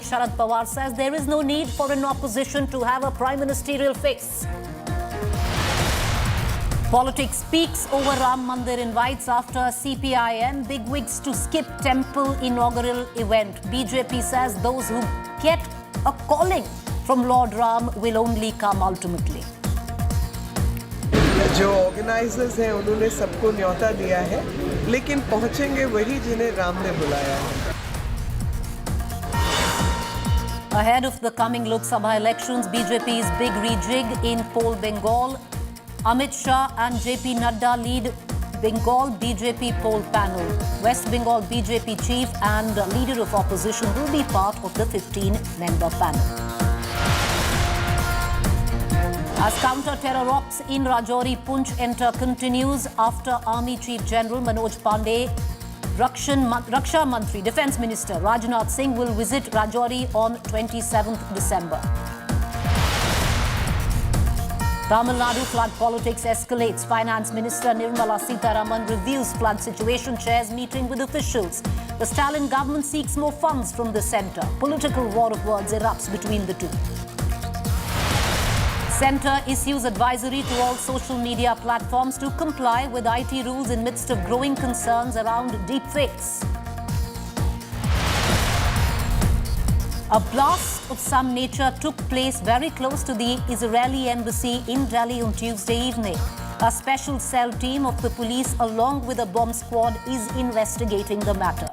Sharad Pawar says there is no need for an opposition to have a prime ministerial face. Politics peaks over Ram Mandir invites after CPIM bigwigs to skip temple inaugural event. BJP says those who get a calling from Lord Ram will only come ultimately. जो organisers हैं उन्होंने सबको न्योता दिया है, लेकिन पहुंचेंगे वही जिन्हें राम ने बुलाया है. Ahead of the coming Lok Sabha elections, BJP's big rejig in poll Bengal. Amit Shah and JP Nadda lead Bengal BJP poll panel. West Bengal BJP chief and leader of opposition will be part of the 15-member panel. As counter-terror ops in Rajouri Poonch enter continues after Army Chief General Manoj Pandey, Raksha Mantri, Defence Minister Rajnath Singh will visit Rajouri on 27th December. Tamil Nadu flood politics escalates. Finance Minister Nirmala Sitharaman reviews flood situation, chairs meeting with officials. The Stalin government seeks more funds from the centre. Political war of words erupts between the two. Centre issues advisory to all social media platforms to comply with IT rules in midst of growing concerns around deepfakes. A blast of some nature took place very close to the Israeli embassy in Delhi on Tuesday evening. A special cell team of the police along with a bomb squad is investigating the matter.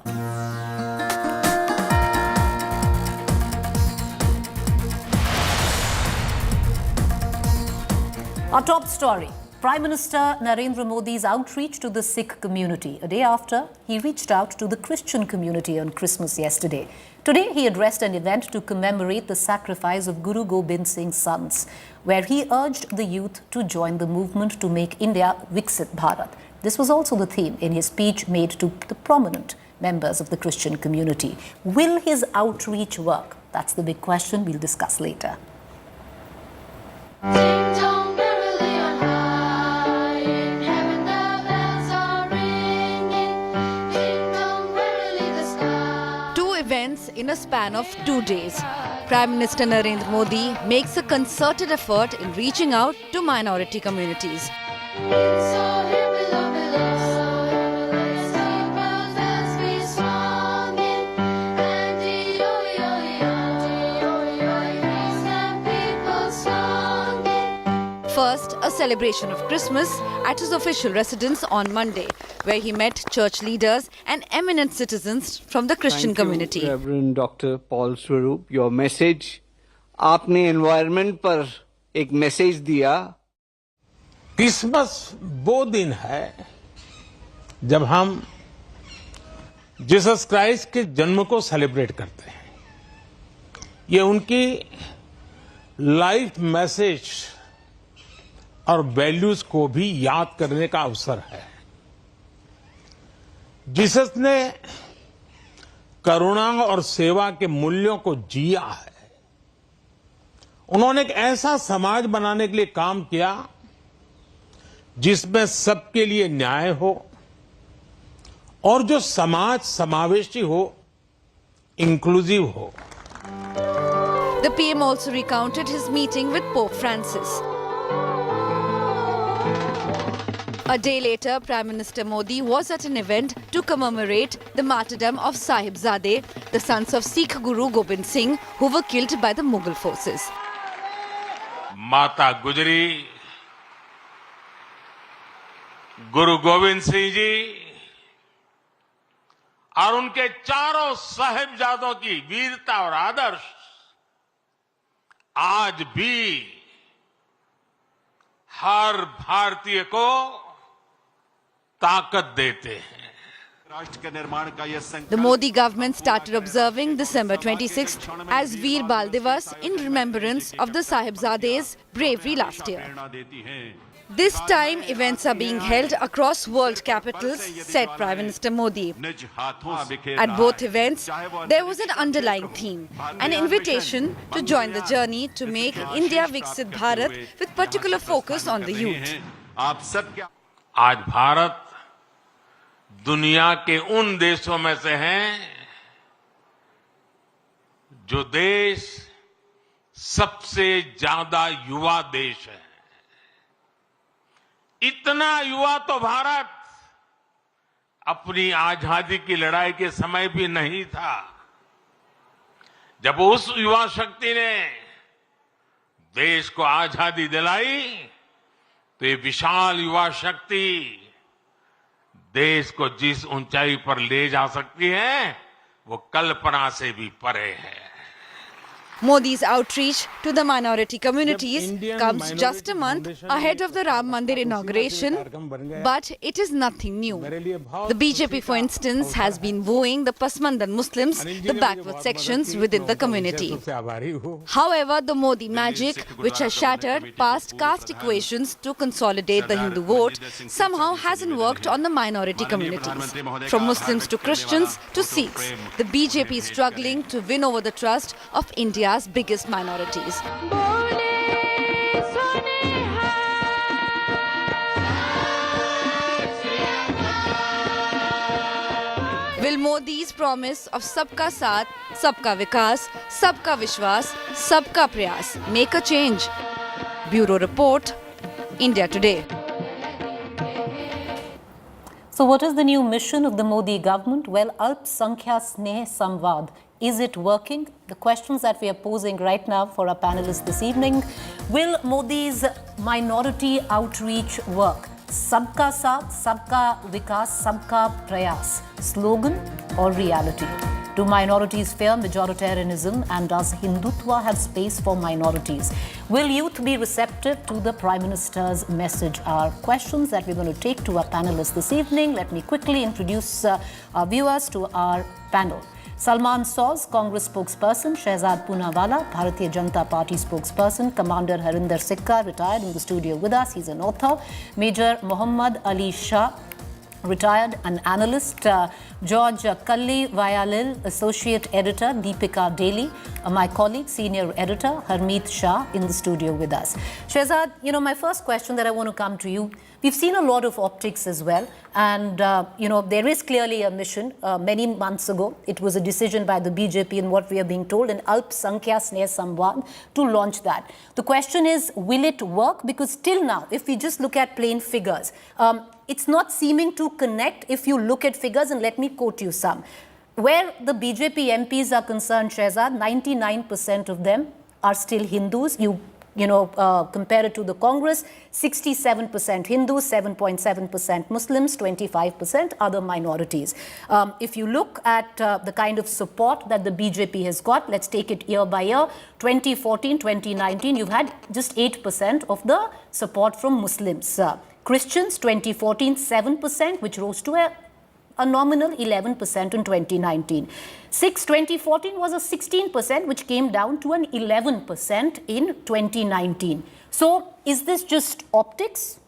Our top story, Prime Minister Narendra Modi's outreach to the Sikh community. A day after, he reached out to the Christian community on Christmas yesterday. Today, he addressed an event to commemorate the sacrifice of Guru Gobind Singh's sons, where he urged the youth to join the movement to make India Viksit Bharat. This was also the theme in his speech made to the prominent members of the Christian community. Will his outreach work? That's the big question we'll discuss later. In a span of 2 days, Prime Minister Narendra Modi makes a concerted effort in reaching out to minority communities. First, a celebration of Christmas at his official residence on Monday, where he met church leaders and eminent citizens from the Christian community. Thank you, Reverend Dr. Paul Swaroop. Your message, आपने environment पर एक message दिया. Christmas वो दिन है जब हम Jesus Christ के जन्म को सेलिब्रेट करते हैं. ये उनकी लाइफ मैसेज और वैल्यूज को भी याद करने का अवसर है. जीसस ने करुणा और सेवा के मूल्यों को जिया है. उन्होंने एक ऐसा समाज बनाने के लिए काम किया जिसमें सबके लिए न्याय हो और जो समाज समावेशी हो, इंक्लूसिव हो. The PM also recounted his meeting with Pope Francis. A day later, Prime Minister Modi was at an event to commemorate the martyrdom of Sahibzade, the sons of Sikh Guru Gobind Singh, who were killed by the Mughal forces. माता गुजरी, गुरु गोविंद सिंह जी और उनके चारों साहिबजादों की वीरता और आदर्श आज भी हर भारतीय को ताकत देते हैं. The Modi government started observing December 26th as Veer Bal Divas in remembrance of the Sahibzade's bravery last year. This time, events are being held across world capitals, said Prime Minister Modi. At both events, there was an underlying theme, an invitation to join the journey to make India Viksit Bharat with particular focus on the youth. आज भारत दुनिया के उन देशों में से हैं जो देश सबसे ज्यादा युवा देश है, इतना युवा तो भारत अपनी आजादी की लड़ाई के समय भी नहीं था। जब उस युवा शक्ति ने देश को आजादी दिलाई, तो ये विशाल युवा शक्ति देश को जिस ऊंचाई पर ले जा सकती है, वो कल्पना से भी परे है। Modi's outreach to the minority communities comes just a month ahead of the Ram Mandir inauguration, but it is nothing new. The BJP, for instance, has been wooing the Pasmandan Muslims, the backward sections within the community. However, the Modi magic, which has shattered past caste equations to consolidate the Hindu vote, somehow hasn't worked on the minority communities. From Muslims to Christians to Sikhs, the BJP is struggling to win over the trust of India's biggest minorities. Will Modi's promise of Sabka Saath, Sabka Vikas, Sabka Vishwas, Sabka Prayas make a change? Bureau Report, India Today. So what is the new mission of the Modi government? Well, Alpsankhya Sneh Samvad. Is it working? The questions that we are posing right now for our panelists this evening. Will Modi's minority outreach work? Sabka Saath, Sabka Vikas, Sabka Prayas. Slogan or reality? Do minorities fear majoritarianism, and does Hindutva have space for minorities? Will youth be receptive to the Prime Minister's message? Are questions that we're going to take to our panelists this evening. Let me quickly introduce our viewers to our panel. Salman Soz, Congress spokesperson; Shehzad Poonawala, Bharatiya Janata Party spokesperson; Commander Harinder Sikka, retired, in the studio with us. He's an author. Major Muhammad Ali Shah, retired, an analyst. George Kalli Vayalil, associate editor; Deepika Daily, my colleague, senior editor; Harmeet Shah, in the studio with us. Shehzad, my first question that I want to come to you. We've seen a lot of optics as well, and there is clearly a mission. Many months ago, it was a decision by the BJP, and what we are being told, in Alpsankhya Sneh Samvad, to launch that. The question is, will it work? Because till now, if we just look at plain figures, it's not seeming to connect. If you look at figures, and let me quote you some. Where the BJP MPs are concerned, Shehzad, 99% of them are still Hindus. Compare it to the Congress, 67% Hindus, 7.7% Muslims, 25% other minorities. If you look at the kind of support that the BJP has got, let's take it year by year, 2014, 2019, you've had just 8% of the support from Muslims. Christians, 2014, 7%, which rose to a nominal 11% in 2019. 2014 was a 16%, which came down to an 11% in 2019. So, is this just optics?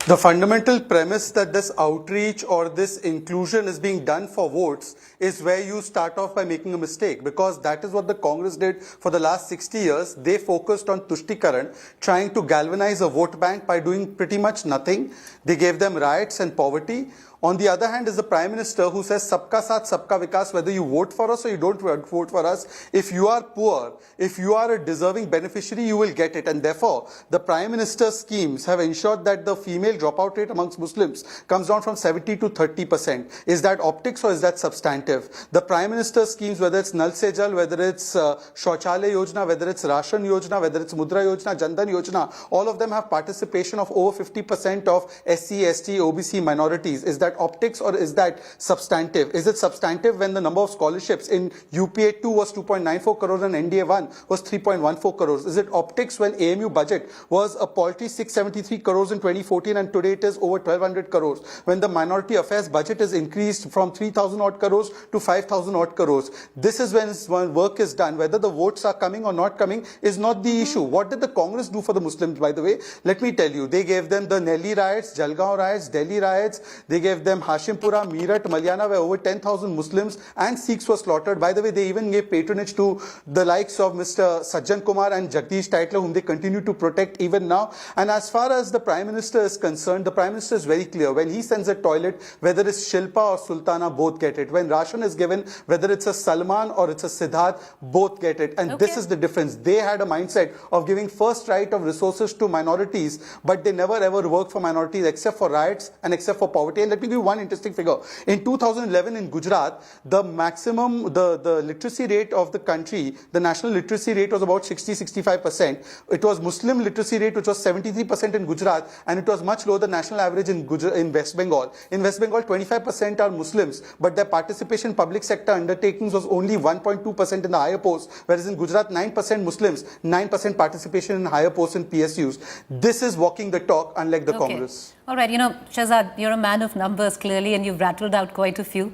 The fundamental premise that this outreach or this inclusion is being done for votes is where you start off by making a mistake, because that is what the Congress did for the last 60 years. They focused on Tushtikaran, trying to galvanize a vote bank by doing pretty much nothing. They gave them riots and poverty. On the other hand is the Prime Minister who says, Sabka Saath, Sabka Vikas, whether you vote for us or you don't vote for us. If you are poor, if you are a deserving beneficiary, you will get it. And therefore, the Prime Minister's schemes have ensured that the female dropout rate amongst Muslims comes down from 70 to 30%. Is that optics or is that substantive? The Prime Minister's schemes, whether it's Nal Se Jal, whether it's Shauchalaya Yojana, whether it's Ration Yojana, whether it's Mudra Yojana, Jan Dhan Yojana, all of them have participation of over 50% of SC, ST, OBC minorities. Is that optics or is that substantive? Is it substantive when the number of scholarships in UPA 2 was 2.94 crores and NDA 1 was 3.14 crores? Is it optics when AMU budget was a paltry 673 crores in 2014 and today it is over 1200 crores? When the minority affairs budget is increased from 3000 odd crores to 5000 odd crores? This is when work is done. Whether the votes are coming or not coming is not the issue. What did the Congress do for the Muslims, by the way? Let me tell you, they gave them the Nelly riots, Jalgaon riots, Delhi riots, they gave gave them Hashimpura, Meerut, Malyana, where over 10,000 Muslims and Sikhs were slaughtered. By the way, they even gave patronage to the likes of Mr. Sajjan Kumar and Jagdish Taitla, whom they continue to protect even now. And as far as the Prime Minister is concerned, the Prime Minister is very clear. When he sends a toilet, whether it's Shilpa or Sultana, both get it. When ration is given, whether it's a Salman or it's a Siddharth, both get it. And this is the difference. They had a mindset of giving first right of resources to minorities, but they never ever worked for minorities except for riots and except for poverty. And let me give you one interesting figure. In 2011 in Gujarat, the maximum, the literacy rate of the country, the national literacy rate was about 60-65%. It was Muslim literacy rate, which was 73% in Gujarat, and it was much lower than national average in West Bengal. In West Bengal, 25% are Muslims, but their participation in public sector undertakings was only 1.2% in the higher posts, whereas in Gujarat, 9% Muslims, 9% participation in higher posts in PSUs. This is walking the talk, unlike the Congress. All right, Shahzad, you're a man of numbers, clearly, and you've rattled out quite a few.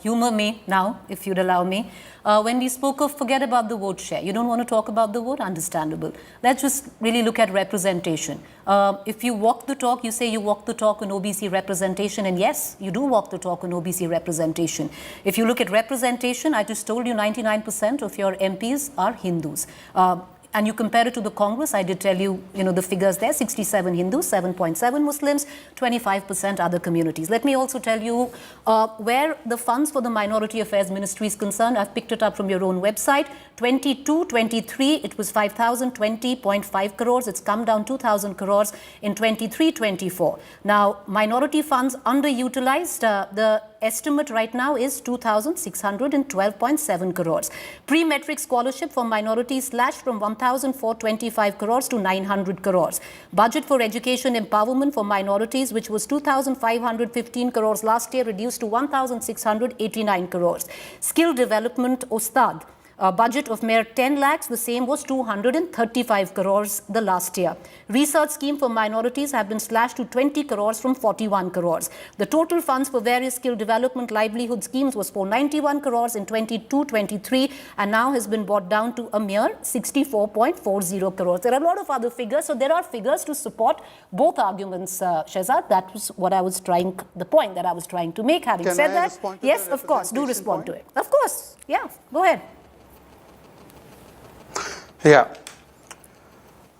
Humor me now, if you'd allow me. When we spoke of forget about the vote share, you don't want to talk about the vote, understandable. Let's just really look at representation. If you walk the talk, you say you walk the talk on OBC representation, and yes, you do walk the talk on OBC representation. If you look at representation, I just told you 99% of your MPs are Hindus. And you compare it to the Congress, I did tell you, the figures there, 67 Hindus, 7.7 Muslims, 25% other communities. Let me also tell you where the funds for the Minority Affairs Ministry is concerned. I've picked it up from your own website. 22-23, it was 5,020.5 crores. It's come down 2,000 crores in 23-24. Now, minority funds underutilized, the estimate right now is 2,612.7 crores. Pre-metric scholarship for minorities slashed from 1,425 crores to 900 crores. Budget for education empowerment for minorities, which was 2,515 crores last year, reduced to 1,689 crores. Skill development Ustad, budget of mere 10 lakhs, the same was 235 crores the last year. Research scheme for minorities have been slashed to 20 crores from 41 crores. The total funds for various skill development livelihood schemes was 491 crores in 22-23 and now has been brought down to a mere 64.40 crores. There are a lot of other figures, so there are figures to support both arguments, Shahzad. That was what I was the point that I was trying to make. Having said that, yes, of course, do respond to it. Of course, yeah, go ahead. Yeah.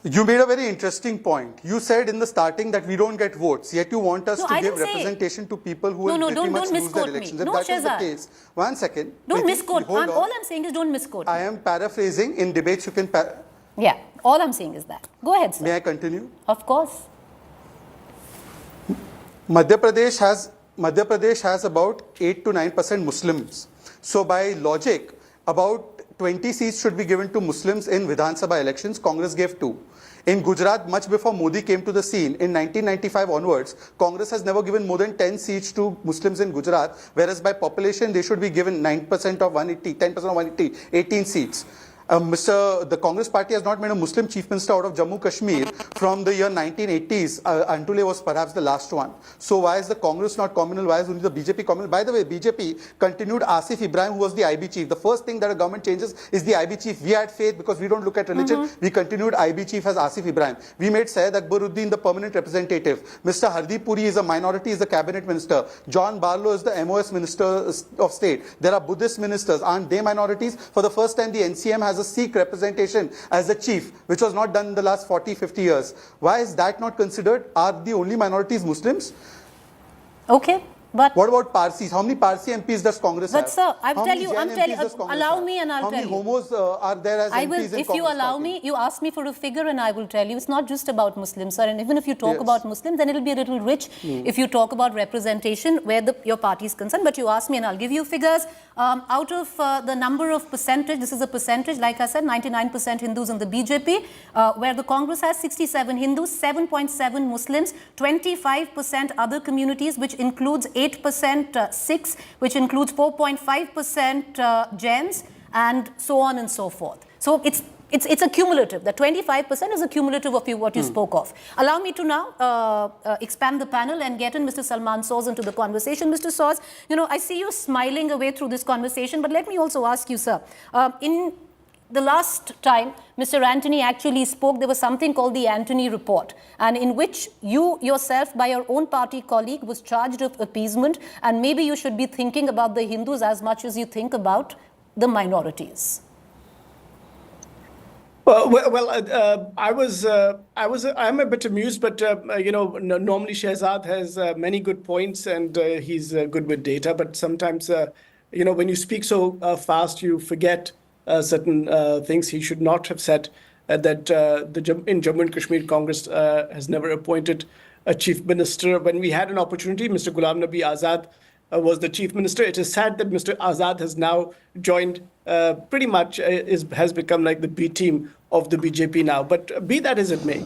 You made a very interesting point. You said in the starting that we don't get votes, yet you want us to give representation to people who will pretty much lose their elections. If that is the case, one second. Don't misquote. All I'm saying is don't misquote. I am paraphrasing. In debates, you can... Yeah, all I'm saying is that. Go ahead, sir. May I continue? Of course. Madhya Pradesh has about 8 to 9% Muslims. So by logic, about 20 seats should be given to Muslims in Vidhan Sabha elections. Congress gave 2. In Gujarat, much before Modi came to the scene, in 1995 onwards, Congress has never given more than 10 seats to Muslims in Gujarat, whereas by population, they should be given 9% of 180, 10% of 180, 18 seats. The Congress party has not made a Muslim chief minister out of Jammu Kashmir from the year 1980s. Antule was perhaps the last one. So why is the Congress not communal? Why is only the BJP communal? By the way, BJP continued Asif Ibrahim, who was the IB chief. The first thing that a government changes is the IB chief. We had faith because we don't look at religion. We continued IB chief as Asif Ibrahim. We made Syed Akbaruddin the permanent representative. Mr. Hardeep Puri is a minority, is the cabinet minister. John Barlow is the MOS minister of state. There are Buddhist ministers. Aren't they minorities? For the first time, the NCM has a Sikh representation as the chief, which was not done in the last 40-50 years. Why is that not considered? Are the only minorities Muslims? Okay, but... What about Parsis? How many Parsi MPs does Congress have? But sir, I'm telling you, allow me and I'll tell you. How many homos are there as MPs in Congress? If you allow me, you ask me for a figure and I will tell you. It's not just about Muslims, sir. And even if you talk about Muslims, then it'll be a little rich if you talk about representation where your party is concerned. But you ask me and I'll give you figures. Out of the number of percentage, this is a percentage, like I said, 99% Hindus in the BJP, where the Congress has 67 Hindus, 7.7 Muslims, 25% other communities, which includes 8% Sikhs, which includes 4.5% Jains, and so on and so forth. So it's a cumulative. The 25% is a cumulative of what you spoke of. Allow me to now expand the panel and get in Mr. Salman Soz into the conversation. Mr. Soz, I see you smiling away through this conversation, but let me also ask you, sir, in the last time Mr. Antony actually spoke, there was something called the Antony Report, and in which you yourself, by your own party colleague, was charged of appeasement, and maybe you should be thinking about the Hindus as much as you think about the minorities. I'm a bit amused, but normally Shehzad has many good points and he's good with data. But sometimes, when you speak so fast, you forget certain things. He should not have said that in Jammu and Kashmir Congress has never appointed a chief minister. When we had an opportunity, Mr. Ghulam Nabi Azad was the chief minister. It is sad that Mr. Azad has now joined, pretty much has become like the B team of the BJP now. But be that as it may,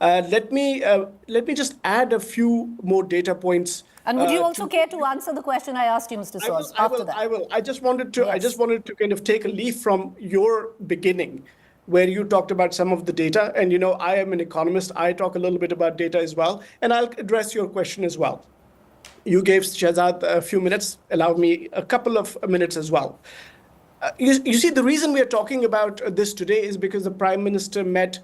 let me just add a few more data points. And would you also care to answer the question I asked you, Mr. Soz, after that? I will. I just wanted to. Yes. I just wanted to kind of take a leaf from your beginning, where you talked about some of the data. And I am an economist. I talk a little bit about data as well, and I'll address your question as well. You gave Shehzad a few minutes. Allow me a couple of minutes as well. You see, the reason we are talking about this today is because the Prime Minister met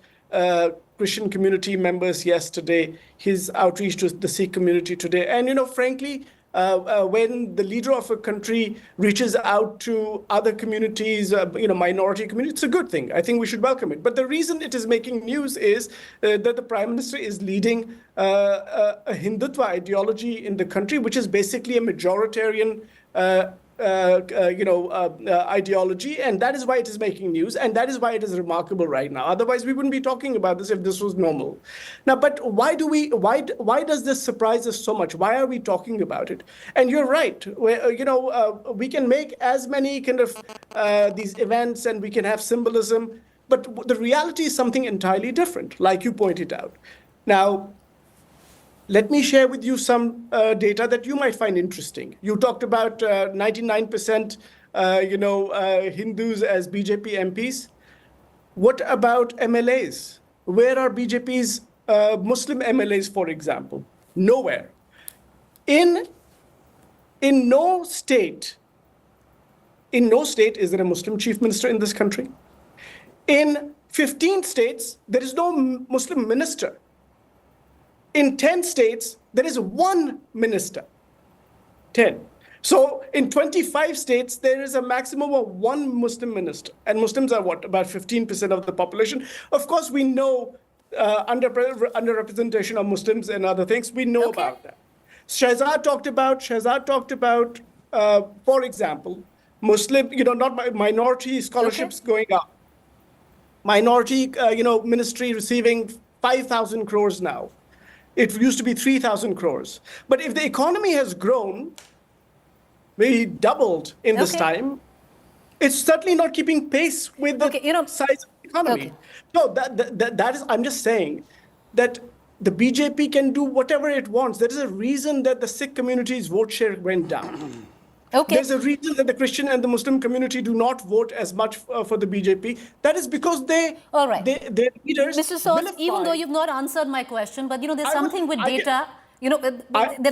Christian community members yesterday, his outreach to the Sikh community today. And, frankly, when the leader of a country reaches out to other communities, minority communities, it's a good thing. I think we should welcome it. But the reason it is making news is that the Prime Minister is leading a Hindutva ideology in the country, which is basically a majoritarian ideology, and that is why it is making news, and that is why it is remarkable right now. Otherwise, we wouldn't be talking about this if this was normal. Now, but why does this surprise us so much? Why are we talking about it? And you're right. We can make as many kind of these events, and we can have symbolism, but the reality is something entirely different, like you pointed out. Now, let me share with you some data that you might find interesting. You talked about 99%, Hindus as BJP MPs. What about MLAs? Where are BJP's Muslim MLAs, for example? Nowhere. In no state is there a Muslim chief minister in this country. In 15 states, there is no Muslim minister. In 10 states, there is one minister. 10. So in 25 states, there is a maximum of one Muslim minister. And Muslims are what? About 15% of the population. Of course, we know underrepresentation of Muslims and other things. We know about that. Shehzad talked about, for example, Muslim, not minority scholarships going up. Minority, ministry receiving 5,000 crores now. It used to be 3,000 crores. But if the economy has grown, maybe doubled in this time, it's certainly not keeping pace with the size of the economy. No, that is, I'm just saying that the BJP can do whatever it wants. There is a reason that the Sikh community's vote share went down. There's a reason that the Christian and the Muslim community do not vote as much for the BJP. That is because their leaders. Mr. Soz, even though you've not answered my question, but there's something with data. The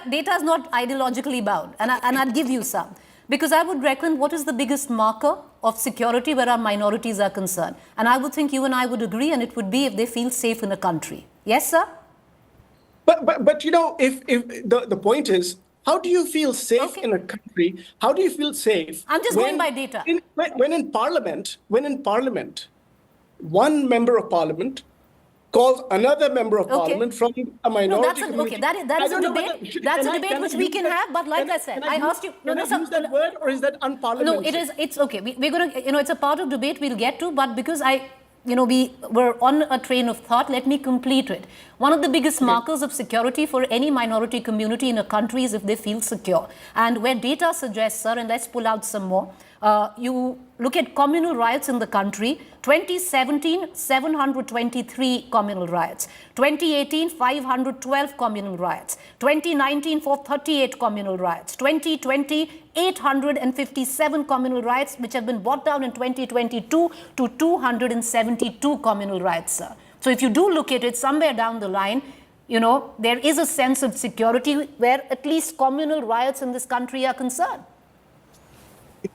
data is not ideologically bound, and I'll give you some. Because I would reckon what is the biggest marker of security where our minorities are concerned. And I would think you and I would agree, and it would be if they feel safe in a country. Yes, sir? But if the point is, how do you feel safe in a country? How do you feel safe? I'm just going by data. When in Parliament, one member of Parliament calls another member of Parliament from a minority community. That is a debate. That's a debate which we can have. But like I said, I asked you. Can I use that word, or is that unparliamentary? No, it's okay. We're going to, it's a part of debate we'll get to. But because we were on a train of thought, let me complete it. One of the biggest markers of security for any minority community in a country is if they feel secure. And where data suggests, sir, and let's pull out some more, you look at communal riots in the country. 2017, 723 communal riots. 2018, 512 communal riots. 2019, 438 communal riots. 2020, 857 communal riots, which have been brought down in 2022 to 272 communal riots, sir. So if you do look at it somewhere down the line, there is a sense of security where at least communal riots in this country are concerned.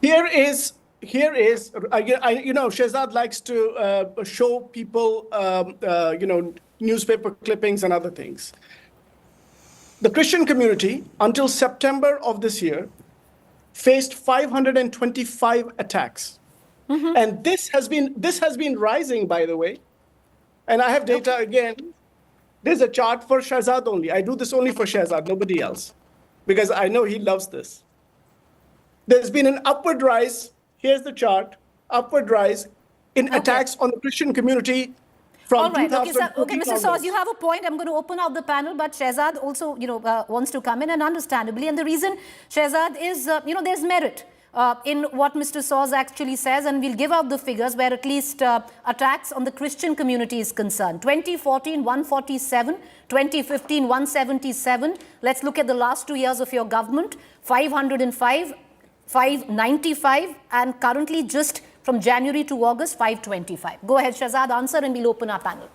Here is here is, Shehzad likes to show people, newspaper clippings and other things. The Christian community, until September of this year, faced 525 attacks. And this has been rising, by the way. And I have data again. There's a chart for Shehzad only. I do this only for Shehzad, nobody else, because I know he loves this. There's been an upward rise. Here's the chart. Upward rise in attacks on the Christian community from all right, 2014 okay, Mr. Soz, you have a point. I'm going to open up the panel, but Shehzad also, wants to come in, and understandably. And the reason, Shehzad, is, there's merit in what Mr. Soz actually says, and we'll give out the figures where at least attacks on the Christian community is concerned. 2014, 147. 2015, 177. Let's look at the last 2 years of your government. 505, 595, and currently just from January to August, 525. Go ahead, Shehzad, answer, and we'll open our panel.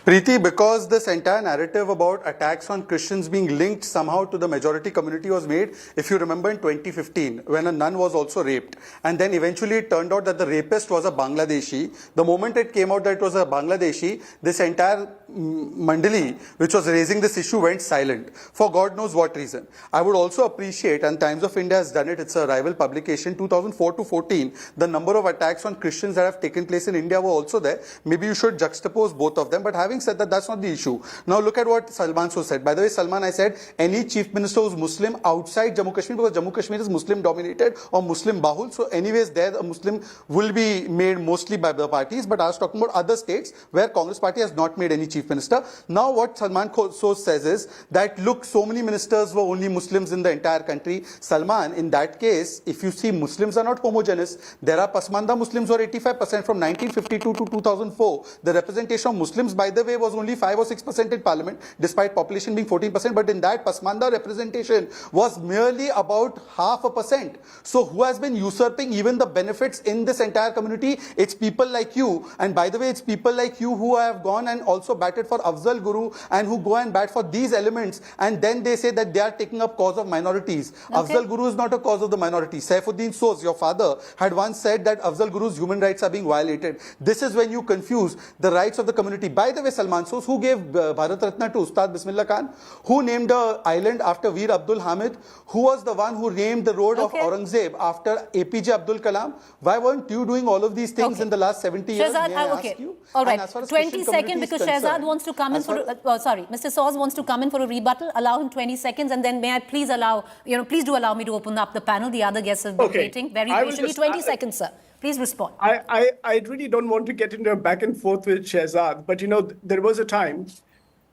Preeti, because this entire narrative about attacks on Christians being linked somehow to the majority community was made, if you remember, in 2015, when a nun was also raped. And then eventually it turned out that the rapist was a Bangladeshi. The moment it came out that it was a Bangladeshi, this entire mandali, which was raising this issue, went silent for God knows what reason. I would also appreciate, and Times of India has done it, it's a rival publication, 2004 to 14, the number of attacks on Christians that have taken place in India were also there. Maybe you should juxtapose both of them, but having said that, that's not the issue. Now look at what Salman so said. By the way, Salman, I said any chief minister who's Muslim outside Jammu Kashmir, because Jammu Kashmir is Muslim dominated or Muslim bahul, so anyways there a Muslim will be made mostly by the parties, but I was talking about other states where Congress party has not made any chief minister. Now what Salman so says is that look, so many ministers were only Muslims in the entire country. Salman, in that case, if you see, Muslims are not homogeneous. There are Pasmanda Muslims who are 85% from 1952 to 2004. The representation of Muslims, by the way, was only 5 or 6% in parliament, despite population being 14%. But in that, Pasmanda representation was merely about 0.5%. So who has been usurping even the benefits in this entire community? It's people like you. And by the way, it's people like you who have gone and also batted for Afzal Guru and who go and bat for these elements. And then they say that they are taking up cause of minorities. Okay. Afzal Guru is not a cause of the minorities. Saifuddin Soz, your father, had once said that Afzal Guru's human rights are being violated. This is when you confuse the rights of the community. By the way, Salman Soz, who gave Bharat Ratna to Ustad Bismillah Khan, who named an island after Veer Abdul Hamid, who was the one who named the road of Aurangzeb after APJ Abdul Kalam. Why weren't you doing all of these things in the last 70 years? Shehzad, ask you? All right, 20 seconds because Shehzad wants to come in for, Mr. Soz wants to come in for a rebuttal. Allow him 20 seconds, and then may I please allow, please do allow me to open up the panel. The other guests have been waiting very patiently. 20 seconds, sir. Please respond. I really don't want to get into a back and forth with Shehzad, but there was a time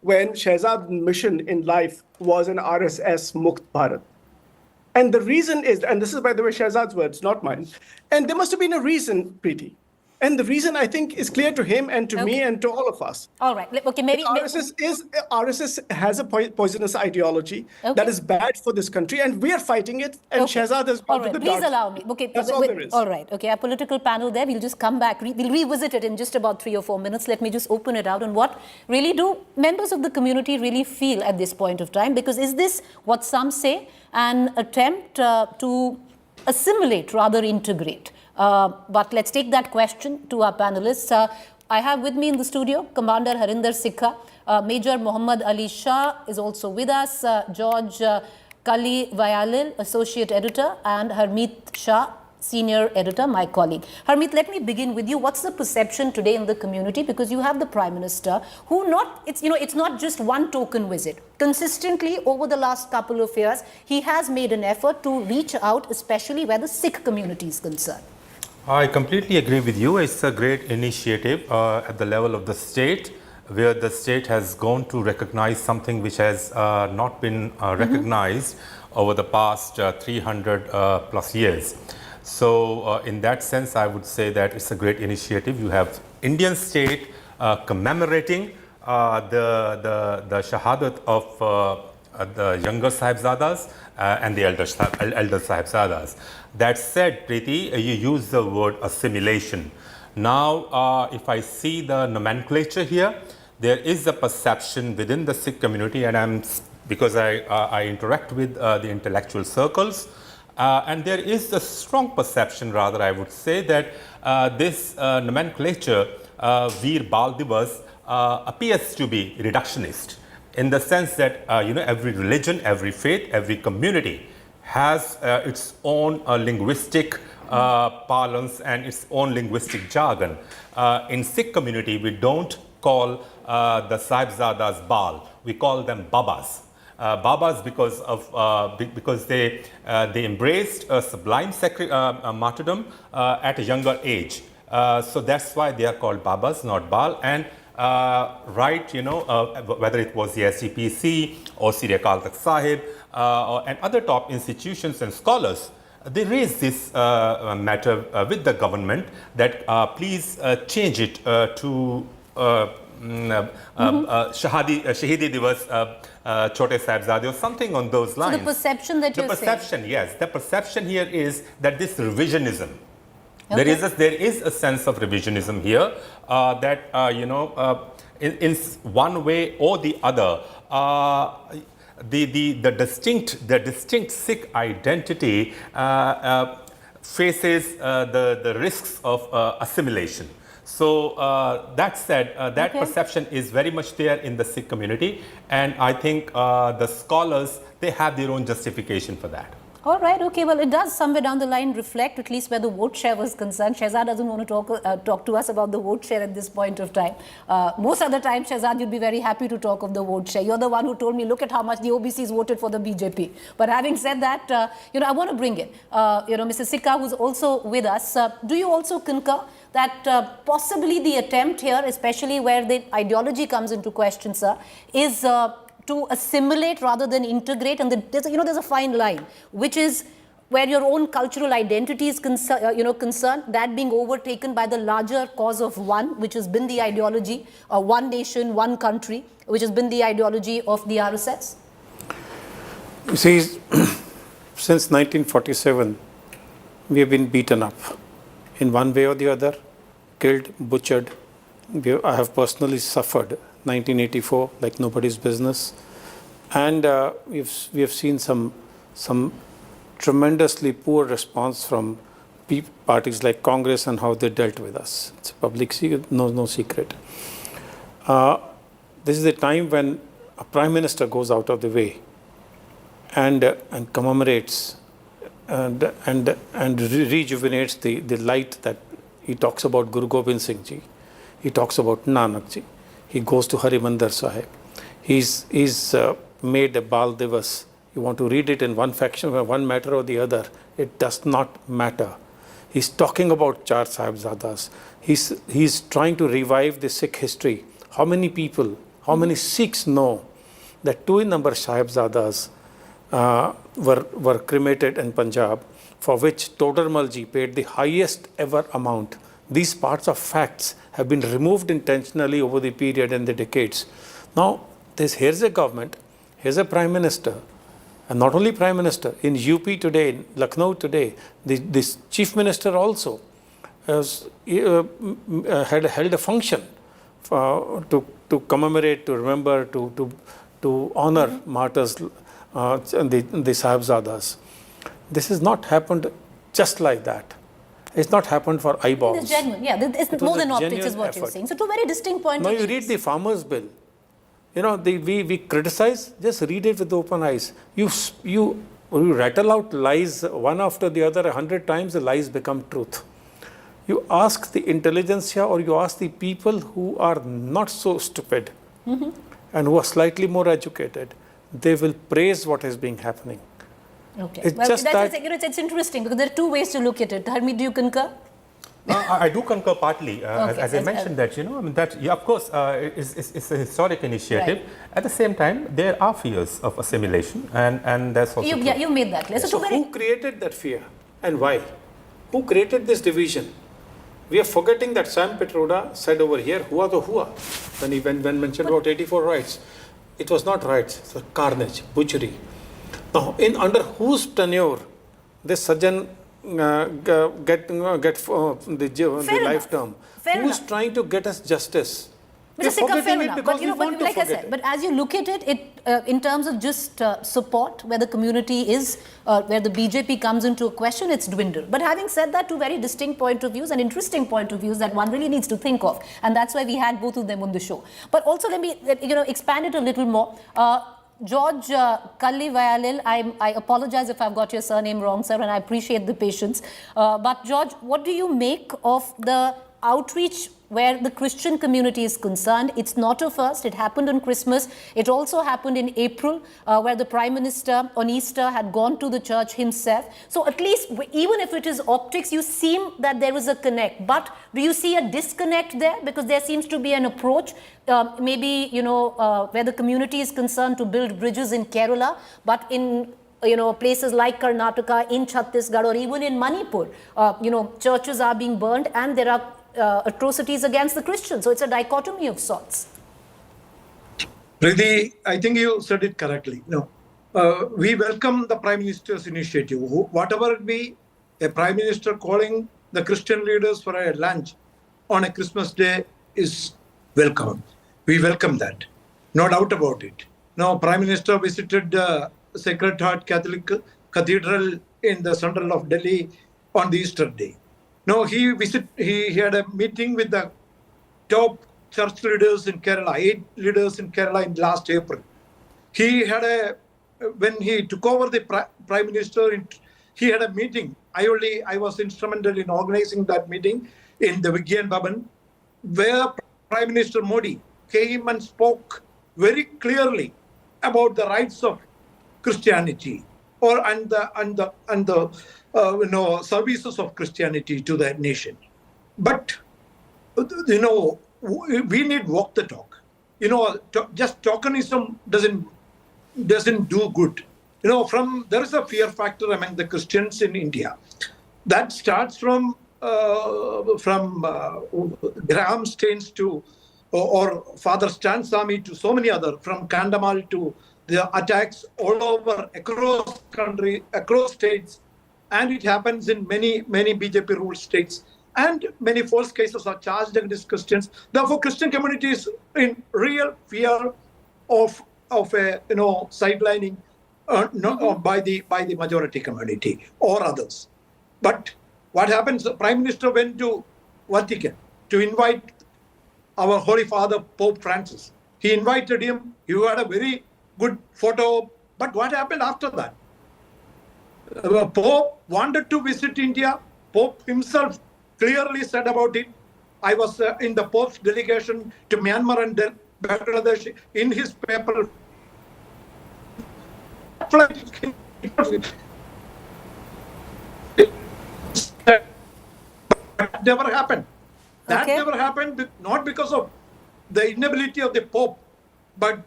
when Shehzad's mission in life was an RSS Mukt Bharat. And the reason is, and this is, by the way, Shehzad's words, not mine, and there must have been a reason, Preeti. And the reason, I think, is clear to him and to me and to all of us. All right. Okay, maybe RSS has a poisonous ideology that is bad for this country, and we are fighting it. And Shehzad has gone to the Please allow me. Okay, that's all there is. All right. Okay, our political panel there. We'll just come back. We'll revisit it in just about 3 or 4 minutes. Let me just open it out. And what really do members of the community really feel at this point of time? Because is this what some say an attempt to assimilate, rather integrate? But let's take that question to our panelists. I have with me in the studio Commander Harinder Sikha, Major Muhammad Ali Shah is also with us, George Kali Vayalil, Associate Editor, and Harmeet Shah, Senior Editor, my colleague. Harmeet, let me begin with you. What's the perception today in the community? Because you have the Prime Minister who it's not just one token visit. Consistently over the last couple of years, he has made an effort to reach out, especially where the Sikh community is concerned. I completely agree with you. It's a great initiative at the level of the state, where the state has gone to recognize something which has not been recognized over the past 300 plus years. So in that sense, I would say that it's a great initiative. You have Indian state commemorating the shahadat of the younger Sahibzadas and the elder Sahibzadas. That said, Preeti, you use the word assimilation. Now, if I see the nomenclature here, there is a perception within the Sikh community, and I'm because I interact with the intellectual circles. And there is a strong perception, rather, I would say, that this nomenclature, Veer Bal Divas, appears to be reductionist, in the sense that every religion, every faith, every community has its own linguistic parlance and its own linguistic jargon. In Sikh community, we don't call the Sahibzadas Bal, we call them Babas. Babas because they embraced a sublime martyrdom at a younger age. So that's why they are called Babas, not Bal. And whether it was the SEPC or Sri Akal Takht Sahib and other top institutions and scholars, they raised this matter with the government that please change it to Shahidi Divas Chote Sahibzade or something on those lines. So the perception that you're saying. The perception, yes. The perception here is that this revisionism, Okay. there is a sense of revisionism here that, in one way or the other, the distinct Sikh identity faces the risks of assimilation. So that said, that perception is very much there in the Sikh community, and I think the scholars, they have their own justification for that. All right, okay. Well, it does somewhere down the line reflect, at least where the vote share was concerned. Shehzad doesn't want to talk to us about the vote share at this point of time. Most of the time, Shehzad, you'd be very happy to talk of the vote share. You're the one who told me, look at how much the OBCs voted for the BJP. But having said that, I want to bring in, Mr. Sikka, who's also with us. Do you also concur that possibly the attempt here, especially where the ideology comes into question, sir, is to assimilate rather than integrate, and there's a fine line, which is where your own cultural identity is concerned, that being overtaken by the larger cause of one, which has been the ideology, one nation, one country, which has been the ideology of the RSS? You see, since 1947, we have been beaten up in one way or the other, killed, butchered. I have personally suffered 1984 like nobody's business, and we have seen some tremendously poor response from parties like Congress and how they dealt with us. It's a public secret, no secret. This is a time when a prime minister goes out of the way and commemorates and rejuvenates the light that he talks about Guru Gobind Singh Ji, he talks about Nanak Ji. He goes to Hari Mandir Sahib. He's made a Bal Divas. You want to read it in one faction, one matter or the other. It does not matter. He's talking about Char Sahibzadas. He's trying to revive the Sikh history. How many people, how many Sikhs know that 2 in number Sahibzadas were cremated in Punjab, for which Todarmal ji paid the highest ever amount? These parts of facts have been removed intentionally over the period and the decades. Now, here's a government, here's a prime minister, and not only prime minister, in UP today, in Lucknow today, this chief minister also had held a function to commemorate, to remember, to honor martyrs, the Sahibzadas. This has not happened just like that. It's not happened for eyeballs. It's genuine, yeah. It's more than optics is what you're saying. So two very distinct points. Now you read the farmers' bill. We criticize, just read it with open eyes. You rattle out lies one after the other 100 times, the lies become truth. You ask the intelligentsia or you ask the people who are not so stupid and who are slightly more educated, they will praise what is being happening. Okay. It's just that it's interesting because there are two ways to look at it. Harmeet, do you concur? I do concur partly, as I mentioned that, of course, it's a historic initiative. Right. At the same time, there are fears of assimilation, and that's also true. You made that clear. So who created that fear and why? Who created this division? We are forgetting that Sam Petroda said over here, hua to hua, when he mentioned about 84 rights. It was not rights, it was carnage, butchery. Now, under whose tenure this Sajjan get the life term? Who's trying to get us justice? Which is forgetting fair it enough. because But, you know, we want to like I forget said, it. but as you look at it, in terms of just support, where the community is, where the BJP comes into a question, it's dwindled. But having said that, two very distinct point of views and interesting point of views that one really needs to think of. And that's why we had both of them on the show. But also let me, expand it a little more. George Kalli Vayalil, I apologize if I've got your surname wrong, sir, and I appreciate the patience. But George, what do you make of the outreach where the Christian community is concerned? It's not a first. It happened on Christmas. It also happened in April, where the Prime Minister on Easter had gone to the church himself. So at least, even if it is optics, you seem that there is a connect. But do you see a disconnect there? Because there seems to be an approach, maybe, where the community is concerned to build bridges in Kerala, but in places like Karnataka, in Chhattisgarh, or even in Manipur, churches are being burned and there are atrocities against the Christians. So it's a dichotomy of sorts. Preeti, I think you said it correctly. No, we welcome the Prime Minister's initiative. Whatever it be, a Prime Minister calling the Christian leaders for a lunch on a Christmas day is welcome. We welcome that. No doubt about it. Now, Prime Minister visited Sacred Heart Catholic Cathedral in the center of Delhi on the Easter day. No, he had a meeting with the top church leaders in Kerala, 8 leaders in Kerala in last April. He had when he took over the Prime Minister, he had a meeting. I was instrumental in organizing that meeting in the Vigyan Bhavan, where Prime Minister Modi came and spoke very clearly about the rights of Christianity and the services of Christianity to the nation. But we need walk the talk. Just tokenism doesn't do good. There is a fear factor among the Christians in India that starts from Graham Staines to or Father Stan Sami to so many other, from Kandamal to the attacks all over across country, across states, and it happens in many BJP ruled states. And many false cases are charged against Christians. Therefore, Christian community is in real fear of a sidelining by the majority community or others. But what happens? The Prime Minister went to Vatican to invite our Holy Father Pope Francis. He invited him. He had a very good photo. But what happened after that? Pope wanted to visit India. Pope himself clearly said about it. I was in the Pope's delegation to Myanmar and Bangladesh. In his paper, that never happened. That never happened, not because of the inability of the Pope, but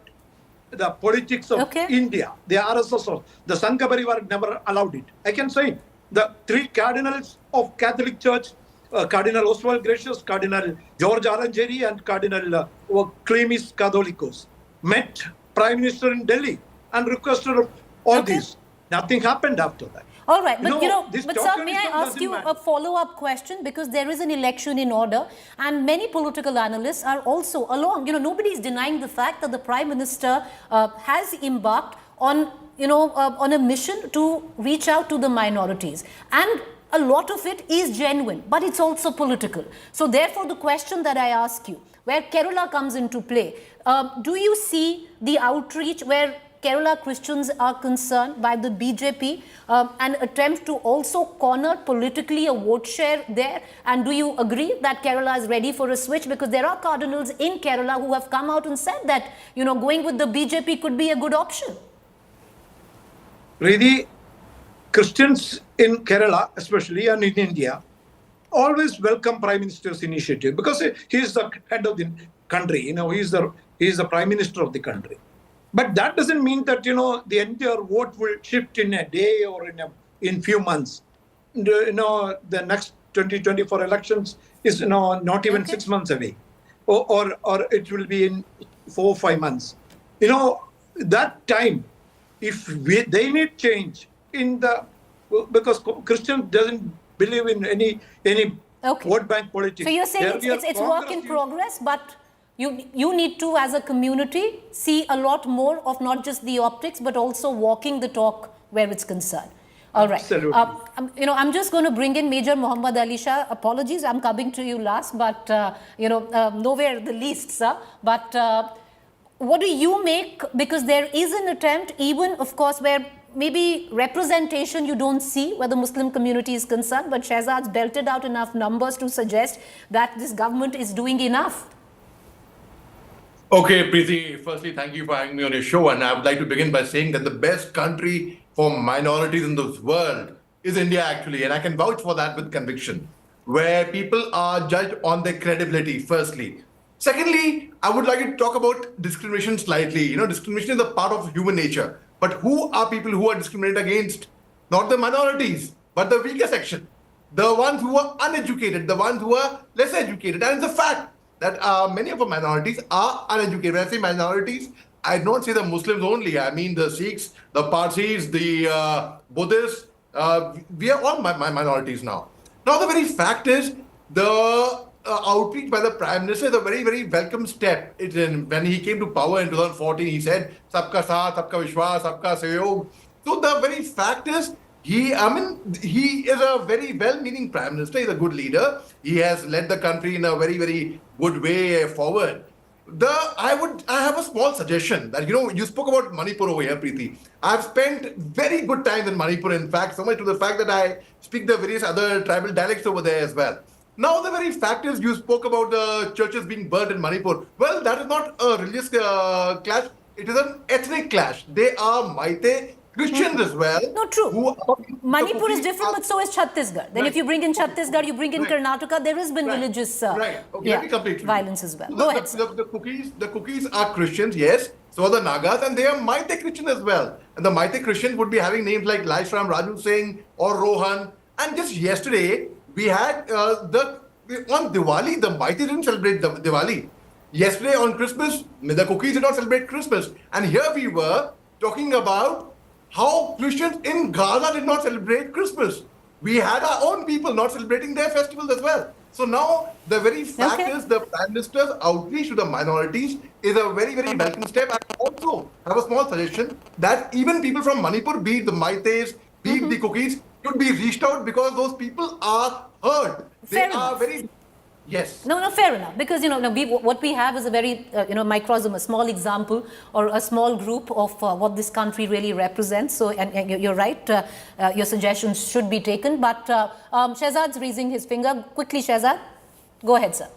the politics of India, the RSS, or the Sangha Parivar never allowed it. I can say the 3 cardinals of Catholic Church, Cardinal Oswald Gracious, Cardinal George Arangeri, and Cardinal Clemis Catholicos, met Prime Minister in Delhi and requested all this. Nothing happened after that. All right, but but sir, may I ask you a follow-up question, because there is an election in order, and many political analysts are also along. Nobody is denying the fact that the Prime Minister has embarked on, on a mission to reach out to the minorities, and a lot of it is genuine, but it's also political. So therefore, the question that I ask you, where Kerala comes into play, do you see the outreach where Kerala Christians are concerned by the BJP, an attempt to also corner politically a vote share there? And do you agree that Kerala is ready for a switch? Because there are cardinals in Kerala who have come out and said that, going with the BJP could be a good option. Really, Christians in Kerala, especially, and in India, always welcome Prime Minister's initiative, because he is the head of the country. He is the Prime Minister of the country. But that doesn't mean that, the entire vote will shift in a day or in few months. The next 2024 elections is, not even 6 months away. Or it will be in 4 or 5 months. That time, if they need change because Christian doesn't believe in any vote bank politics. So you're saying it's work in progress, but You need to, as a community, see a lot more of not just the optics, but also walking the talk where it's concerned. All right. Absolutely. I'm just going to bring in Major Muhammad Ali Shah. Apologies, I'm coming to you last, but, nowhere the least, sir. But what do you make? Because there is an attempt, even, of course, where maybe representation you don't see where the Muslim community is concerned, but Shehzad's belted out enough numbers to suggest that this government is doing enough. Okay, Preeti, firstly, thank you for having me on your show. And I would like to begin by saying that the best country for minorities in this world is India, actually. And I can vouch for that with conviction, where people are judged on their credibility, firstly. Secondly, I would like to talk about discrimination slightly. You know, discrimination is a part of human nature. But who are people who are discriminated against? Not the minorities, but the weaker section. The ones who are uneducated, the ones who are less educated. And it's a fact that many of the minorities are uneducated. When I say minorities, I don't say the Muslims only. I mean the Sikhs, the Parsis, the Buddhists. We are all minorities now. Now, the very fact is the outreach by the Prime Minister is a very, very welcome step. When he came to power in 2014, he said, Sabka Saath, Sabka Vishwas, Sabka Sahyog. So the very fact is, he is a very well-meaning Prime Minister. He's a good leader. He has led the country in a very, very good way forward. I have a small suggestion that, you spoke about Manipur over here, Preeti. I've spent very good time in Manipur, in fact, so much to the fact that I speak the various other tribal dialects over there as well. Now, the very fact is, you spoke about the churches being burnt in Manipur. Well, that is not a religious clash. It is an ethnic clash. They are Maite Christians as well. No, true. Manipur is different, but so is Chhattisgarh. Then if you bring in Chhattisgarh, you bring in Karnataka, there has been religious violence as well. Go ahead. The cookies are Christians, yes. So are the Nagas, and they are Maite Christian as well. And the Maite Christians would be having names like Laishram Raju Singh or Rohan. And just yesterday, we had on Diwali, the Maite didn't celebrate Diwali. Yesterday on Christmas, the cookies did not celebrate Christmas. And here we were talking about how Christians in Gaza did not celebrate Christmas. We had our own people not celebrating their festivals as well. So now the very fact is the Prime Minister's outreach to the minorities is a very, very welcome step. I also have a small suggestion that even people from Manipur, be it the Maites, be it the cookies, should be reached out because those people are heard. Fair enough. Yes. No, fair enough. Because, what we have is a very, microcosm, a small example or a small group of what this country really represents. So, and you're right, your suggestions should be taken. But Shehzad's raising his finger. Quickly, Shehzad. Go ahead, sir.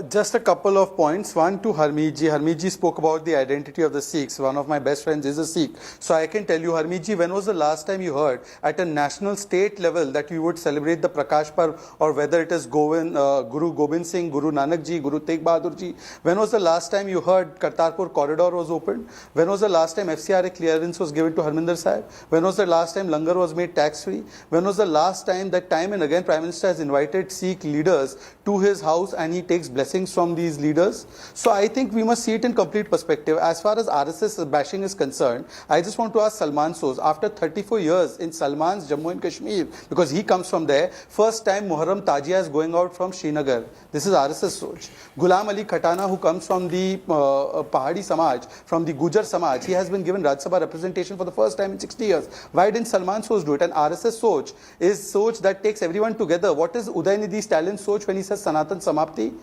Just a couple of points. One to Harmeet ji. Harmeet ji spoke about the identity of the Sikhs. One of my best friends is a Sikh. So I can tell you, Harmeet ji, when was the last time you heard at a national state level that you would celebrate the Prakash Parv, or whether it is Guru Gobind Singh, Guru Nanak ji, Guru Tegh Bahadur ji? When was the last time you heard Kartarpur corridor was opened? When was the last time FCRA clearance was given to Harminder Sahib? When was the last time Langar was made tax-free? When was the last time that time and again Prime Minister has invited Sikh leaders to his house and he takes blessings from these leaders? So I think we must see it in complete perspective. As far as RSS bashing is concerned, I just want to ask Salman Soz, after 34 years in Salman's Jammu and Kashmir, because he comes from there, first time Muharram Tajia is going out from Srinagar. This is RSS Soch. Ghulam Ali Khatana, who comes from the Pahadi Samaj, from the Gujar Samaj, he has been given Rajya Sabha representation for the first time in 60 years. Why didn't Salman Soch do it? And RSS Soch is Soch that takes everyone together. What is Udaynidhi Stalin's Soch when he says Sanatan Samapti?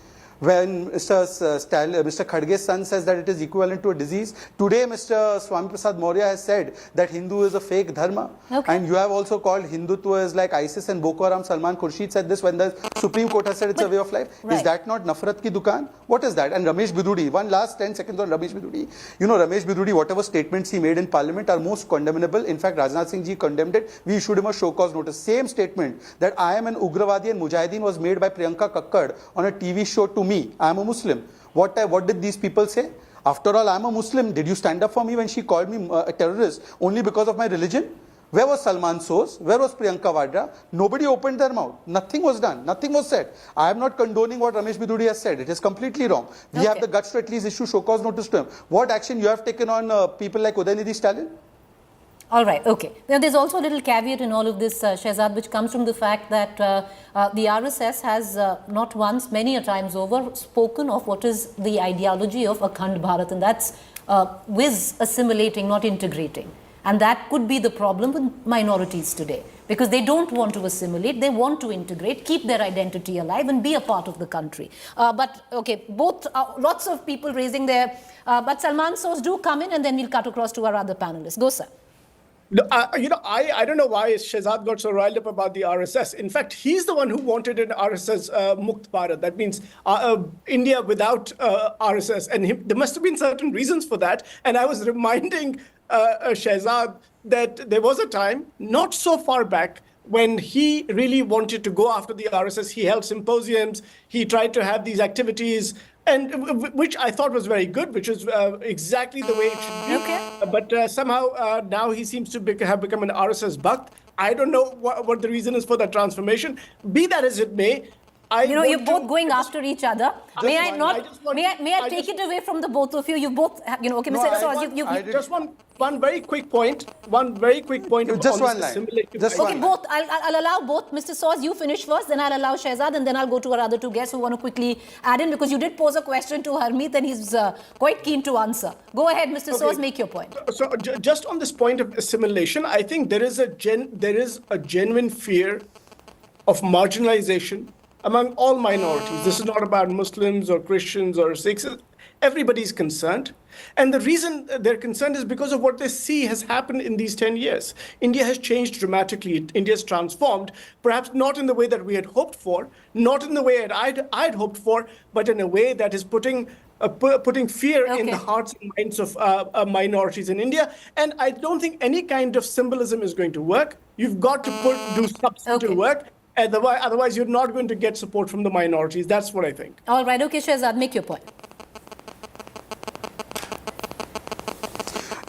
When Mr. Khadge's son says that it is equivalent to a disease. Today, Mr. Swami Prasad Maurya has said that Hindu is a fake dharma. And you have also called Hindutva as like ISIS and Boko Haram. Salman Khurshid said this when the Supreme Court has said it's a way of life. Is that not Nafrat ki dukaan? What is that? And Ramesh Bidudi, one last 10 seconds on Ramesh Bidudi. Ramesh Bidudi, whatever statements he made in Parliament are most condemnable. In fact, Rajnath Singh ji condemned it. We issued him a show cause notice. Same statement that I am an Ugravadi and Mujahideen was made by Priyanka Kakkad on a TV show to me. I am a Muslim. What did these people say? After all, I am a Muslim. Did you stand up for me when she called me a terrorist only because of my religion? Where was Salman Soz? Where was Priyanka Vadra? Nobody opened their mouth. Nothing was done. Nothing was said. I am not condoning what Ramesh Bidudi has said. It is completely wrong. We have the guts to at least issue show cause notice to him. What action you have taken on people like Udaynidhi Stalin? All right, okay. Now, there's also a little caveat in all of this, Shehzad, which comes from the fact that the RSS has not once, many a times over, spoken of what is the ideology of Akhand Bharat, and that's with assimilating, not integrating. And that could be the problem with minorities today, because they don't want to assimilate, they want to integrate, keep their identity alive and be a part of the country. But, okay, both, lots of people raising their, but Salman Soz, do come in and then we'll cut across to our other panelists. Go, sir. No, I don't know why Shehzad got so riled up about the RSS. In fact, he's the one who wanted an RSS Mukt Bharat. That means India without RSS. And there must have been certain reasons for that. And I was reminding Shehzad that there was a time, not so far back, when he really wanted to go after the RSS. He held symposiums. He tried to have these activities, and which I thought was very good, which is exactly the way it should be. Okay. But somehow now he seems to have become an RSS Bhakt. I don't know what the reason is for that transformation. Be that as it may, you're both going after each other. May I take it away from the both of you? You both, okay, No, Mr. Soz, just one very quick point. Just one line. Okay, both. I'll allow both. Mr. Soz, you finish first, then I'll allow Shehzad, and then I'll go to our other two guests who want to quickly add in, because you did pose a question to Harmeet and he's quite keen to answer. Go ahead, Mr. Soz, make your point. So just on this point of assimilation, I think there is a genuine fear of marginalization among all minorities. This is not about Muslims or Christians or Sikhs. Everybody's concerned. And the reason they're concerned is because of what they see has happened in these 10 years. India has changed dramatically. India has transformed, perhaps not in the way that we had hoped for, not in the way that I'd hoped for, but in a way that is putting fear in the hearts and minds of minorities in India. And I don't think any kind of symbolism is going to work. You've got to do substantive work. Otherwise, you're not going to get support from the minorities. That's what I think. All right. Okay, Shehzad, make your point.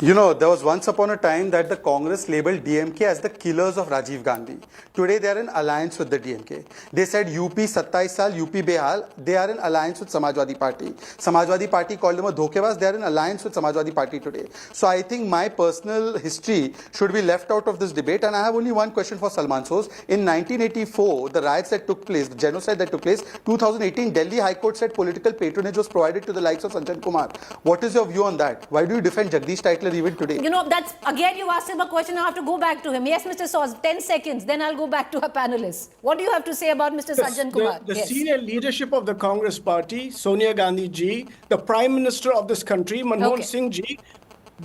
You know, there was once upon a time that the Congress labeled DMK as the killers of Rajiv Gandhi. Today, they are in alliance with the DMK. They said UP 27 saal, UP Behal, they are in alliance with Samajwadi Party. Samajwadi Party called them a dhokebaz. They are in alliance with Samajwadi Party today. So I think my personal history should be left out of this debate. And I have only one question for Salman Soz. In 1984, the riots that took place, the genocide that took place, 2018, Delhi High Court said political patronage was provided to the likes of Sanjan Kumar. What is your view on that? Why do you defend Jagdish Titler even today? You know, that's, again, you asked him a question, I have to go back to him. Yes, Mr. Soz, 10 seconds, then I'll go back to our panelists. What do you have to say about Mr. Sanjan Kumar? The senior leadership of the Congress Party, Sonia Gandhi ji, the Prime Minister of this country, Manmohan Singh ji,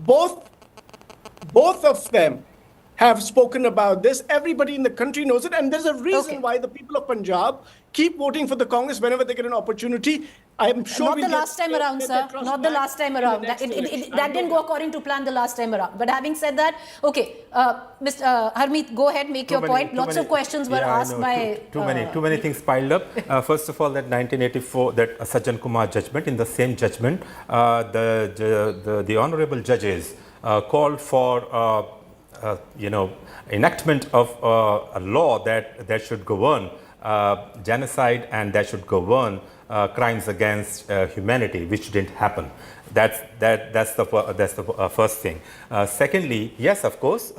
both of them have spoken about this. Everybody in the country knows it, and there's a reason why the people of Punjab keep voting for the Congress whenever they get an opportunity. I'm sure not the last time around, sir. Not the last time around. That didn't go according to plan the last time around. But having said that, okay, Mr. Harmeet, go ahead, make your point. Lots of questions were asked by... Too many things piled up. First of all, that 1984, that Sajjan Kumar judgment, in the same judgment, the honorable judges called for enactment of a law that should govern genocide and that should govern crimes against humanity, which didn't happen. That's the first thing. Secondly, yes, of course,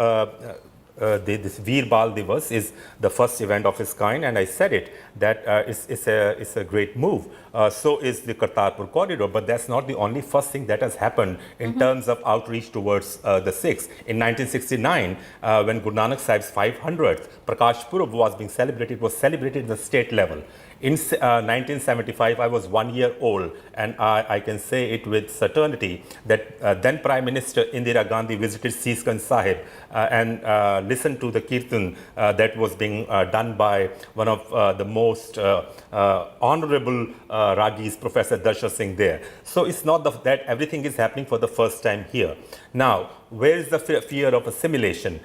this Veer Bal Divas is the first event of its kind, and I said it, that it's a great move. So is the Kartarpur corridor, but that's not the only first thing that has happened in terms of outreach towards the Sikhs. In 1969, when Guru Nanak Sahib's 500th Prakash Purab was being celebrated, it was celebrated at the state level. In 1975, I was 1 year old, and I can say it with certainty that then Prime Minister Indira Gandhi visited Seesganj Sahib and listened to the kirtan that was being done by one of the most honorable Ragis, Professor Darshan Singh there. So it's not that everything is happening for the first time here. Now, where is the fear of assimilation?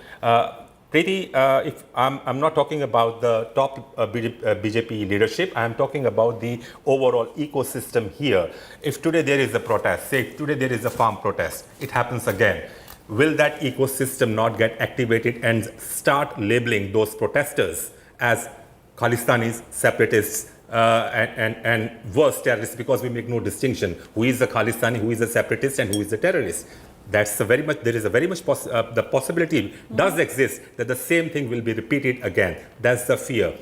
Preeti, if I'm not talking about the top BJP leadership, I'm talking about the overall ecosystem here. If today there is a protest, say today there is a farm protest, it happens again. Will that ecosystem not get activated and start labeling those protesters as Khalistanis, separatists, and worse terrorists, because we make no distinction who is a Khalistani, who is a separatist, and who is a terrorist. That's there is a very much the possibility does exist that the same thing will be repeated again. That's the fear.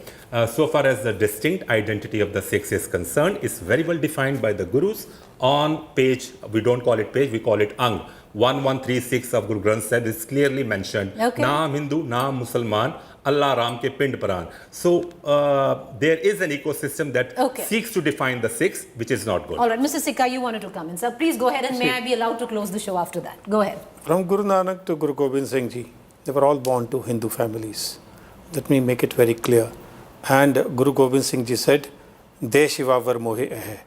So far as the distinct identity of the Sikhs is concerned, is very well defined by the Gurus on page, we don't call it page, we call it Ang. 1136 of Guru Granth Sahib is clearly mentioned. Okay. Naam Hindu, Naam Musalman, Allah Ram ke Pind Paran. So there is an ecosystem that seeks to define the Sikhs, which is not good. All right, Mr. Sikka, you wanted to come in. Sir, please go ahead, and may I be allowed to close the show after that? Go ahead. From Guru Nanak to Guru Gobind Singh Ji, they were all born to Hindu families. Let me make it very clear. And Guru Gobind Singh Ji said, De Shiva Var Mohe Ahe.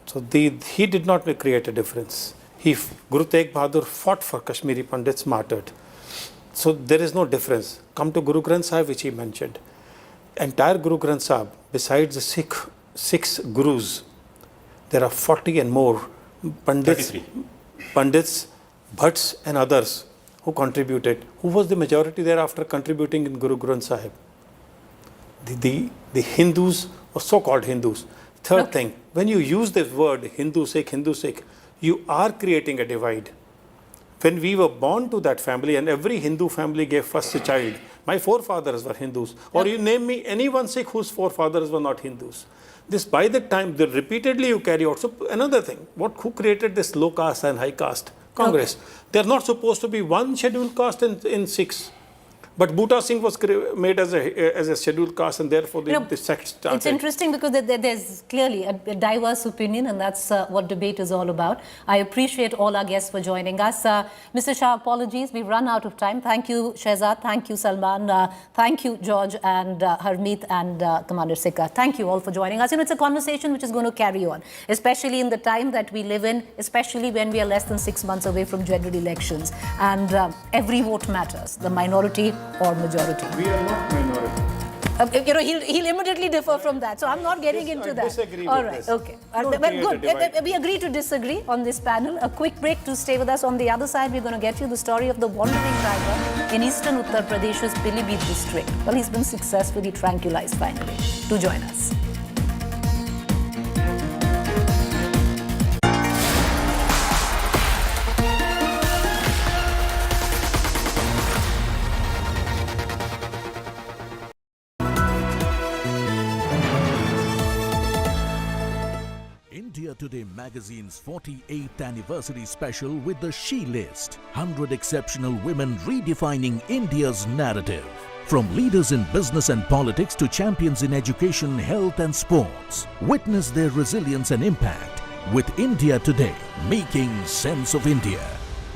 So he did not create a difference. Guru Tegh Bahadur fought for Kashmiri Pandits martyred. So there is no difference. Come to Guru Granth Sahib, which he mentioned. Entire Guru Granth Sahib, besides the six Gurus, there are 40 and more Pandits, Bhatts and others who contributed. Who was the majority thereafter contributing in Guru Granth Sahib? The Hindus, or so-called Hindus. Third thing, when you use this word Hindu Sikh, you are creating a divide. When we were born to that family, and every Hindu family gave first a child, my forefathers were Hindus. Or you name me any one Sikh whose forefathers were not Hindus. This, by the time, repeatedly you carry out. So another thing, who created this low caste and high caste? Congress. They're not supposed to be one scheduled caste in Sikhs. But Bhutta Singh was made as a scheduled caste, and therefore the sect started. It's interesting because there's clearly a diverse opinion, and that's what debate is all about. I appreciate all our guests for joining us. Mr. Shah, apologies, we've run out of time. Thank you, Shehzad. Thank you, Salman. Thank you, George and Harmeet and Commander Sikka. Thank you all for joining us. It's a conversation which is going to carry on, especially in the time that we live in, especially when we are less than 6 months away from general elections. And every vote matters, the minority or majority. We are not minority. He'll immediately differ from that. So I'm not getting into that. Disagree all with right, this. okay. Don't Well, create a good. divide. We agree to disagree on this panel. A quick break to stay with us. On the other side, we're going to get you the story of the wandering tiger in eastern Uttar Pradesh's Pilibhit district. Well, he's been successfully tranquilized finally. Do join us. India Today magazine's 48th anniversary special with the She List. 100 exceptional women redefining India's narrative. From leaders in business and politics to champions in education, health and sports. Witness their resilience and impact with India Today, making sense of India.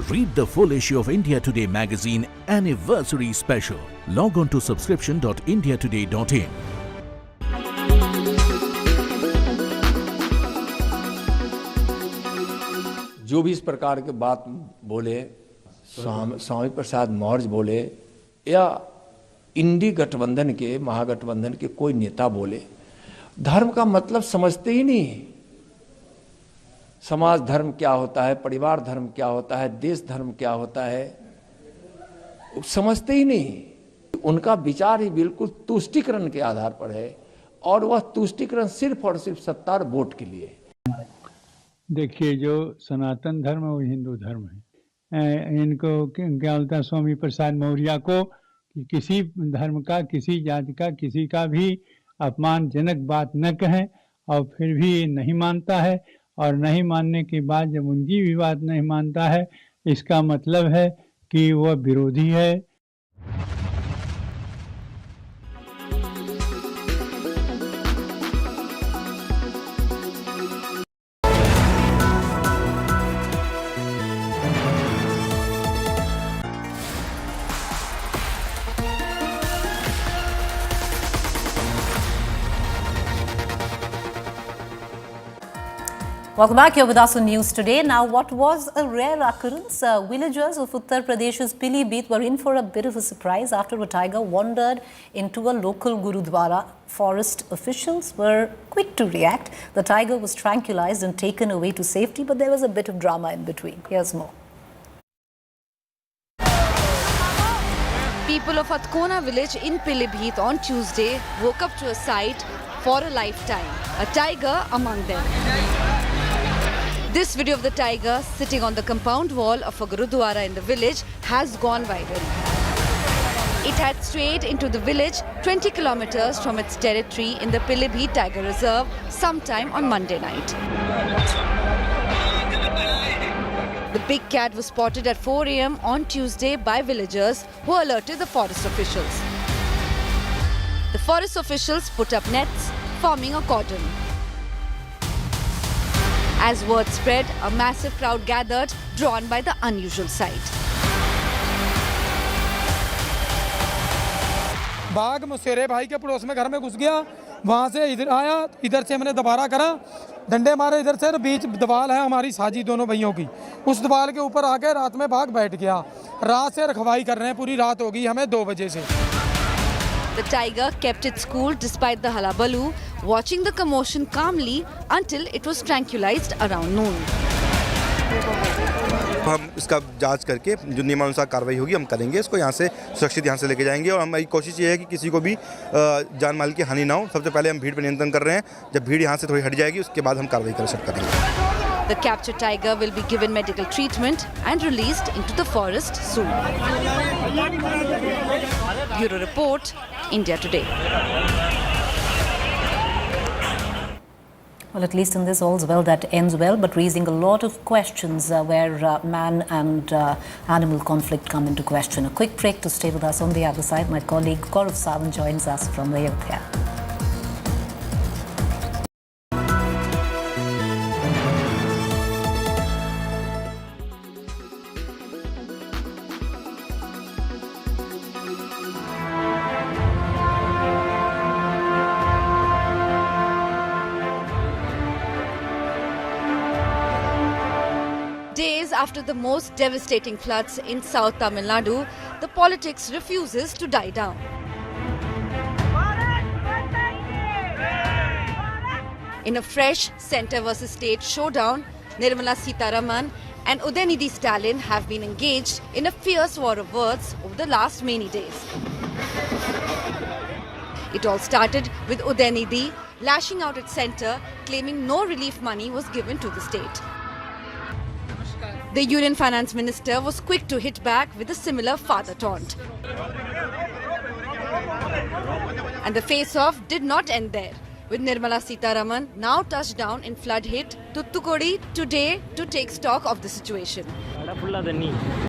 Read the full issue of India Today magazine anniversary special. Log on to subscription.indiatoday.in. जो भी इस प्रकार के बात बोले, स्वामी प्रसाद मौर्य बोले या इंडी गठबंधन के, महागठबंधन के कोई नेता बोले, धर्म का मतलब समझते ही नहीं। समाज धर्म क्या होता है, परिवार धर्म क्या होता है, देश धर्म क्या होता है, समझते ही नहीं। उनका विचार ही बिल्कुल तुष्टीकरण के आधार पर है, और वह तुष्टीकरण सिर्फ और सिर्फ सत्ता और वोट के लिए। देखिए, जो सनातन धर्म है वो हिंदू धर्म है। इनको क्या बोलता है स्वामी प्रसाद मौर्य को कि किसी धर्म का, किसी जाति का, किसी का भी अपमानजनक बात न कहें, और फिर भी नहीं मानता है। और नहीं मानने के बाद जब उनकी भी बात नहीं मानता है, इसका मतलब है कि वह विरोधी है। Welcome back. You're with us on News Today. Now, what was a rare occurrence? Villagers of Uttar Pradesh's Pilibhit were in for a bit of a surprise after a tiger wandered into a local Gurudwara. Forest officials were quick to react. The tiger was tranquilized and taken away to safety, but there was a bit of drama in between. Here's more. People of Atkona village in Pilibhit on Tuesday woke up to a sight for a lifetime, a tiger among them. This video of the tiger sitting on the compound wall of a Gurudwara in the village has gone viral. It had strayed into the village 20 kilometers from its territory in the Pilibhit Tiger Reserve sometime on Monday night. The big cat was spotted at 4 a.m. on Tuesday by villagers who alerted the forest officials. The forest officials put up nets, forming a cordon. As word spread, a massive crowd gathered, drawn by the unusual sight. बाघ मुसेरे भाई के पड़ोस में घर में घुस गया, वहां से इधर आया, इधर से हमने दोबारा करा, डंडे मारे इधर से, बीच दीवार है हमारी साझी दोनों भाइयों की, उस दीवार के ऊपर आके रात में बाघ बैठ गया। रात से रखवाई कर रहे हैं, पूरी रात हो गई हमें 2 बजे से। The tiger kept its cool despite the hullabaloo, watching the commotion calmly until it was tranquilized around noon. हम इसका जांच करके जो नियमानुसार कार्रवाई होगी हम करेंगे, इसको यहाँ से सुरक्षित यहाँ से लेके जाएंगे और हमारी कोशिश ये है कि किसी को भी जान माल की हानि ना हो। सबसे पहले हम भीड़ पर नियंत्रण कर रहे हैं, जब भीड़ यहाँ से थोड़ी हट जाएगी उसके बाद हम कार्रवाई कर सकते करेंगे। The captured tiger will be given medical treatment and released into the forest soon. Bureau Report, India Today. Well, at least in this all's well that ends well, but raising a lot of questions where man and animal conflict come into question. A quick break to stay with us. On the other side, my colleague Gaurav Sawant joins us from Ayodhya. Days after the most devastating floods in South Tamil Nadu, the politics refuses to die down. In a fresh centre versus state showdown, Nirmala Sitharaman and Udayanidhi Stalin have been engaged in a fierce war of words over the last many days. It all started with Udayanidhi lashing out at centre, claiming no relief money was given to the state. The Union Finance Minister was quick to hit back with a similar father taunt. And the face-off did not end there, with Nirmala Sitharaman now touched down in flood-hit Thoothukudi today to take stock of the situation.